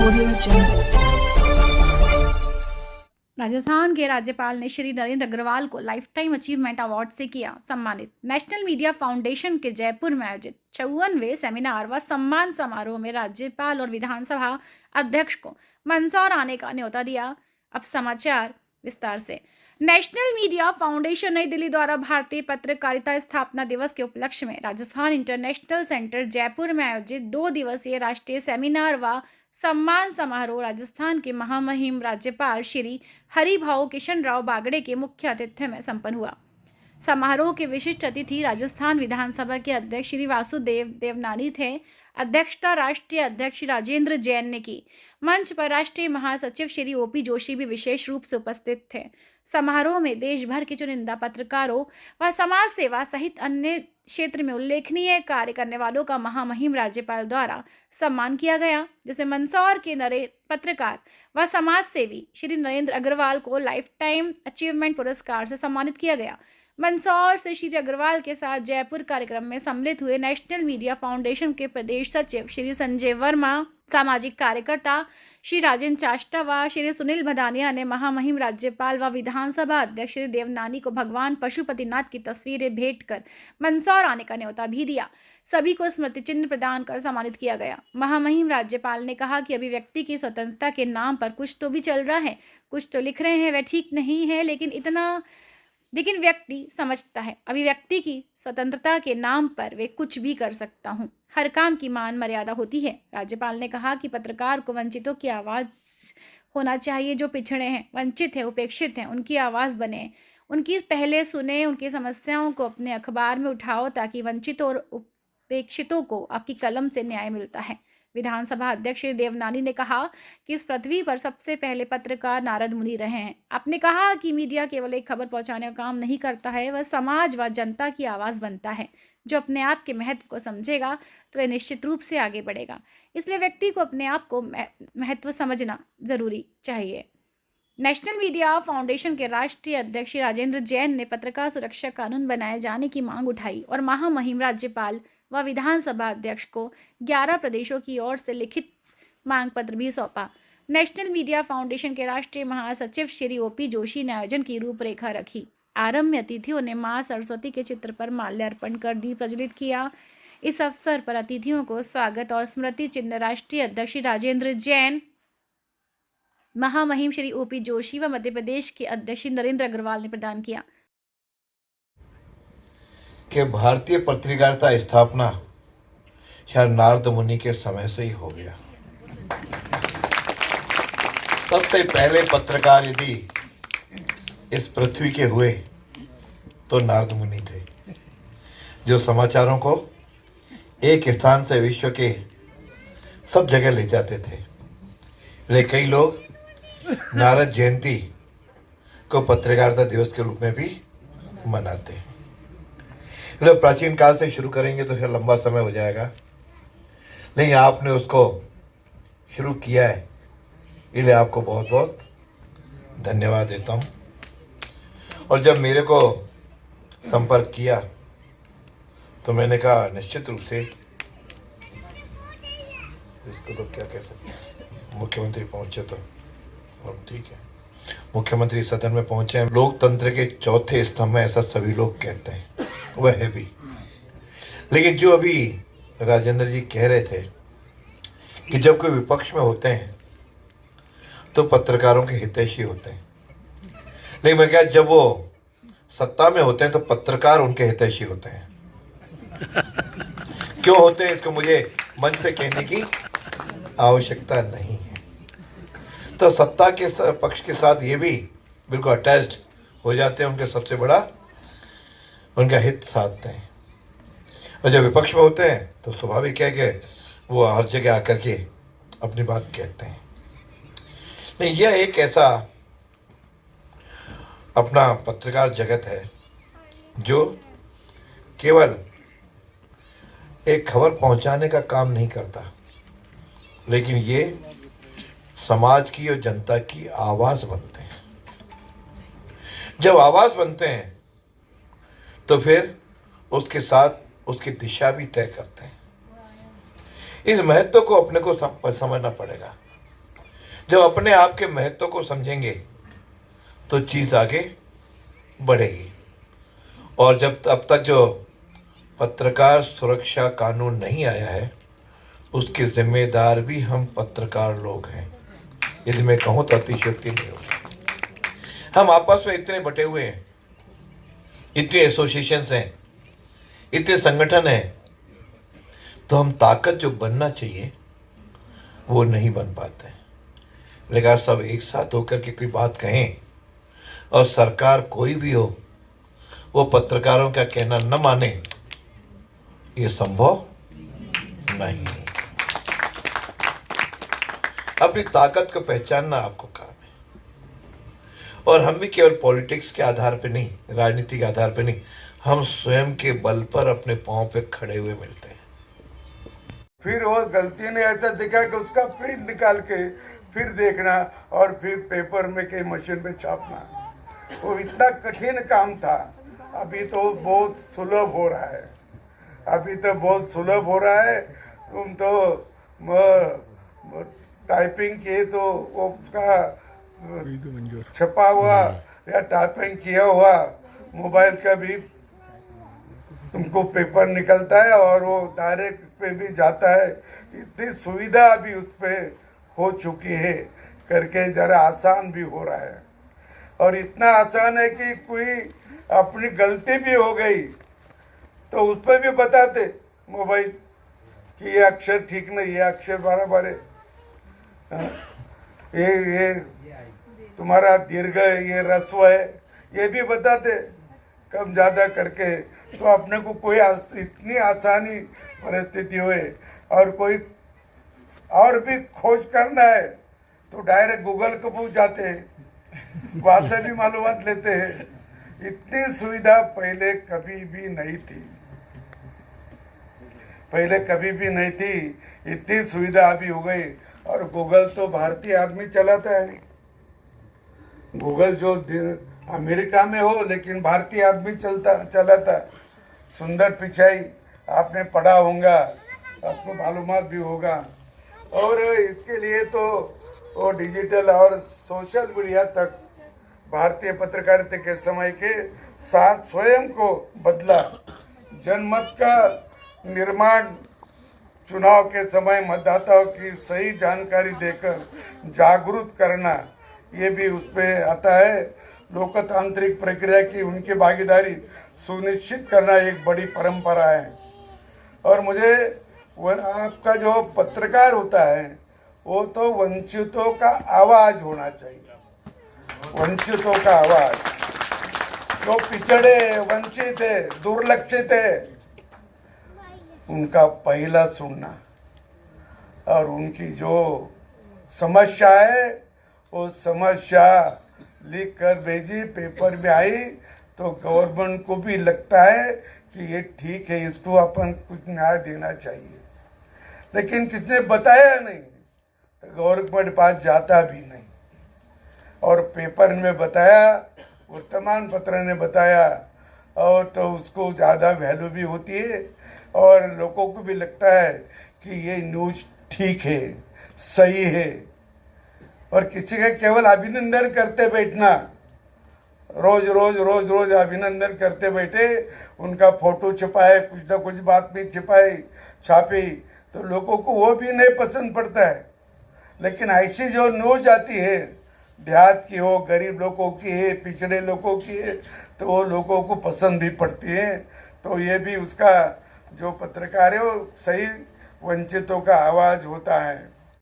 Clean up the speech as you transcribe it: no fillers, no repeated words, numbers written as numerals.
Audio Jungle. Rajasthan के राज्यपाल ने श्री नरेंद्र अग्रवाल को लाइफ टाइम अचीवमेंट अवार्ड से किया सम्मानित। नेशनल मीडिया फाउंडेशन के जयपुर में आयोजित 54वें सेमिनार व सम्मान समारोह में राज्यपाल और विधानसभा अध्यक्ष को मंदसौर आने का न्योता दिया। अब समाचार विस्तार से। नेशनल मीडिया फाउंडेशन नई दिल्ली द्वारा भारतीय पत्रकारिता स्थापना दिवस के उपलक्ष्य में राजस्थान इंटरनेशनल सेंटर जयपुर में आयोजित 2 दिवसीय राष्ट्रीय सेमिनार व सम्मान समारोह राजस्थान के महामहिम राज्यपाल श्री हरिभाऊ किशन राव बागड़े के मुख्य आतिथ्य में संपन्न हुआ। समारोह के विशिष्ट अतिथि राजस्थान विधानसभा के अध्यक्ष श्री वासुदेव देवनानी थे। अध्यक्षता राष्ट्रीय अध्यक्ष राजेंद्र जैन ने की। मंच पर राष्ट्रीय महासचिव श्री ओपी जोशी भी विशेष रूप से उपस्थित थे। समारोह में देश भर के चुनिंदा पत्रकारों व समाज सेवा सहित अन्य क्षेत्र में उल्लेखनीय कार्य करने वालों का महामहिम राज्यपाल द्वारा सम्मान किया गया, जिसमें मंदसौर के पत्रकार व समाज सेवी श्री नरेंद्र अग्रवाल को लाइफ टाइम अचीवमेंट पुरस्कार से सम्मानित किया गया। मंदसौर से श्री अग्रवाल के साथ जयपुर कार्यक्रम में सम्मिलित हुए नेशनल मीडिया फाउंडेशन के प्रदेश सचिव श्री संजय वर्मा, सामाजिक कार्यकर्ता श्री राजेंद्र चाष्टा व श्री सुनील भदानिया ने महामहिम राज्यपाल व विधानसभा अध्यक्ष श्री देवनानी को भगवान पशुपतिनाथ की तस्वीरें भेंट कर मंदसौर आने का न्योता भी दिया। सभी को स्मृति चिन्ह प्रदान कर सम्मानित किया गया। महामहिम राज्यपाल ने कहा कि अभिव्यक्ति की स्वतंत्रता के नाम पर कुछ तो भी चल रहा है, कुछ तो लिख रहे हैं, वह ठीक नहीं है, लेकिन व्यक्ति समझता है अभिव्यक्ति की स्वतंत्रता के नाम पर वे कुछ भी कर सकता हूँ। हर काम की मान मर्यादा होती है। राज्यपाल ने कहा कि पत्रकार को वंचितों की आवाज़ होना चाहिए, जो पिछड़े हैं, वंचित हैं, उपेक्षित हैं, उनकी आवाज़ बने, उनकी पहले सुने, उनकी समस्याओं को अपने अखबार में उठाओ ताकि वंचितों और उपेक्षितों को आपकी कलम से न्याय मिलता है। विधानसभा अध्यक्ष श्री देवनानी ने कहा कि इस पृथ्वी पर सबसे पहले पत्रकार नारद मुनि रहे हैं। आपने कहा कि मीडिया केवल एक खबर पहुंचाने का काम नहीं करता है, वह समाज व जनता की आवाज़ बनता है। जो अपने आप के महत्व को समझेगा तो वह निश्चित रूप से आगे बढ़ेगा। इसलिए व्यक्ति को अपने आप को महत्व समझना जरूरी चाहिए। नेशनल मीडिया फाउंडेशन के राष्ट्रीय अध्यक्ष राजेंद्र जैन ने पत्रकार सुरक्षा कानून बनाए जाने की मांग उठाई और महामहिम राज्यपाल व विधानसभा अध्यक्ष को 11 प्रदेशों की ओर से लिखित मांग पत्र भी सौंपा। नेशनल मीडिया फाउंडेशन के राष्ट्रीय महासचिव श्री ओपी जोशी ने आयोजन की रूपरेखा रखी। आरंभ में अतिथियों ने मां सरस्वती के चित्र पर माल्यार्पण कर दीप प्रज्वलित किया। इस अवसर पर अतिथियों को स्वागत और स्मृति चिन्ह राष्ट्रीय अध्यक्ष राजेंद्र जैन, महामहिम श्री ओपी जोशी व मध्य प्रदेश के अध्यक्ष नरेंद्र अग्रवाल ने प्रदान किया। कि भारतीय पत्रकारिता स्थापना या नारद मुनि के समय से ही हो गया। सबसे पहले पत्रकार यदि इस पृथ्वी के हुए तो नारद मुनि थे, जो समाचारों को एक स्थान से विश्व के सब जगह ले जाते थे। लेकिन कई लोग नारद जयंती को पत्रकारिता दिवस के रूप में भी मनाते हैं। जब प्राचीन काल से शुरू करेंगे तो फिर लंबा समय हो जाएगा, लेकिन आपने उसको शुरू किया है, इसलिए आपको बहुत बहुत धन्यवाद देता हूँ। और जब मेरे को संपर्क किया तो मैंने कहा निश्चित रूप से इसको तो क्या कह सकते हैं, मुख्यमंत्री पहुँचे तो ठीक है, मुख्यमंत्री सदन में पहुँचे हैं। लोकतंत्र के चौथे स्तंभ में ऐसा सभी लोग कहते हैं, वह है भी। लेकिन जो अभी राजेंद्र जी कह रहे थे कि जब कोई विपक्ष में होते हैं तो पत्रकारों के हितैषी होते हैं, लेकिन मैं क्या, जब वो सत्ता में होते हैं तो पत्रकार उनके हितैषी होते हैं। क्यों होते हैं इसको मुझे मन से कहने की आवश्यकता नहीं है। तो सत्ता के पक्ष के साथ ये भी बिल्कुल अटैच्ड हो जाते हैं, उनके सबसे बड़ा उनका हित साधते हैं। और जब विपक्ष में होते हैं तो स्वाभाविक है कि वो हर जगह आकर के अपनी बात कहते हैं। नहीं, यह एक ऐसा अपना पत्रकार जगत है जो केवल एक खबर पहुंचाने का काम नहीं करता, लेकिन ये समाज की और जनता की आवाज़ बनते हैं। जब आवाज़ बनते हैं तो फिर उसके साथ उसकी दिशा भी तय करते हैं। इस महत्व को अपने को समझना पड़ेगा। जब अपने आप के महत्व को समझेंगे तो चीज़ आगे बढ़ेगी। और जब अब तक जो पत्रकार सुरक्षा कानून नहीं आया है, उसके जिम्मेदार भी हम पत्रकार लोग हैं। यदि मैं कहूँ तो अतिशयोक्ति नहीं होगी। हम आपस में इतने बटे हुए हैं, इतने एसोसिएशंस हैं, इतने संगठन हैं, तो हम ताकत जो बनना चाहिए वो नहीं बन पाते हैं। लेकिन सब एक साथ होकर के कोई बात कहें और सरकार कोई भी हो वो पत्रकारों का कहना न माने, ये संभव नहीं है। अपनी ताकत को पहचानना आपको काम है। और हम भी केवल पॉलिटिक्स के आधार पे नहीं, राजनीति के आधार पे नहीं, हम स्वयं के बल पर अपने पांव पे खड़े हुए मिलते हैं। फिर वो गलती ने ऐसा दिखा कि उसका प्रिंट निकाल के फिर देखना और फिर पेपर में के मशीन पे छापना, वो इतना कठिन काम था। अभी तो बहुत सुलभ हो रहा है, अभी तो बहुत सुलभ हो रहा है। तुम तो टाइपिंग किए तो वो उसका छपा हुआ या टाइपिंग किया हुआ मोबाइल का भी तुमको पेपर निकलता है और वो डायरेक्ट पे भी जाता है। इतनी सुविधा अभी उस पर हो चुकी है करके जरा आसान भी हो रहा है। और इतना आसान है कि कोई अपनी गलती भी हो गई तो उस पर भी बताते मोबाइल कि ये अक्षर ठीक नहीं, ये अक्षर बराबर है, ये तुम्हारा दीर्घ है, ये ह्रस्व है, ये भी बताते कम ज़्यादा करके। तो अपने को कोई इतनी आसानी परिस्थिति हुए और कोई और भी खोज करना है तो डायरेक्ट गूगल को पूछ जाते हैं, वहाँ से भी मालूमात लेते हैं। इतनी सुविधा पहले कभी भी नहीं थी, पहले कभी भी नहीं थी। इतनी सुविधा अभी हो गई। और गूगल तो भारतीय आदमी चलाता है, गूगल जो अमेरिका में हो लेकिन भारतीय आदमी चलाता। सुंदर पिचाई आपने पढ़ा होगा, आपको मालूमात भी होगा। और इसके लिए तो वो डिजिटल और सोशल मीडिया तक भारतीय पत्रकारिता के समय के साथ स्वयं को बदला। जनमत का निर्माण, चुनाव के समय मतदाताओं की सही जानकारी देकर जागरूक करना, ये भी उस पर आता है। लोकतांत्रिक प्रक्रिया की उनकी भागीदारी सुनिश्चित करना एक बड़ी परंपरा है। और मुझे आपका जो पत्रकार होता है वो तो वंचितों का आवाज होना चाहिए, वंचितों का आवाज। जो पिछड़े, वंचित है, दुर्लक्षित है, उनका पहला सुनना और उनकी जो समस्या है वो समस्या लिख कर भेजी, पेपर में आई तो गवर्नमेंट को भी लगता है कि ये ठीक है, इसको अपन कुछ न्याय देना चाहिए। लेकिन किसने बताया नहीं तो गवर्नमेंट पास जाता भी नहीं। और पेपर में बताया, वर्तमान पत्र ने बताया, और तो उसको ज़्यादा वैल्यू भी होती है और लोगों को भी लगता है कि ये न्यूज़ ठीक है, सही है। और किसी का केवल अभिनंदन करते बैठना, रोज रोज रोज रोज अभिनंदन करते बैठे, उनका फोटो छपाए, कुछ ना कुछ बात भी छपाई छापी, तो लोगों को वो भी नहीं पसंद पड़ता है। लेकिन ऐसी जो न्यूज आती है, देहात की हो, गरीब लोगों की है, पिछड़े लोगों की है, तो वो लोगों को पसंद भी पड़ती है। तो ये भी उसका जो पत्रकार है वो सही वंचितों का आवाज़ होता है।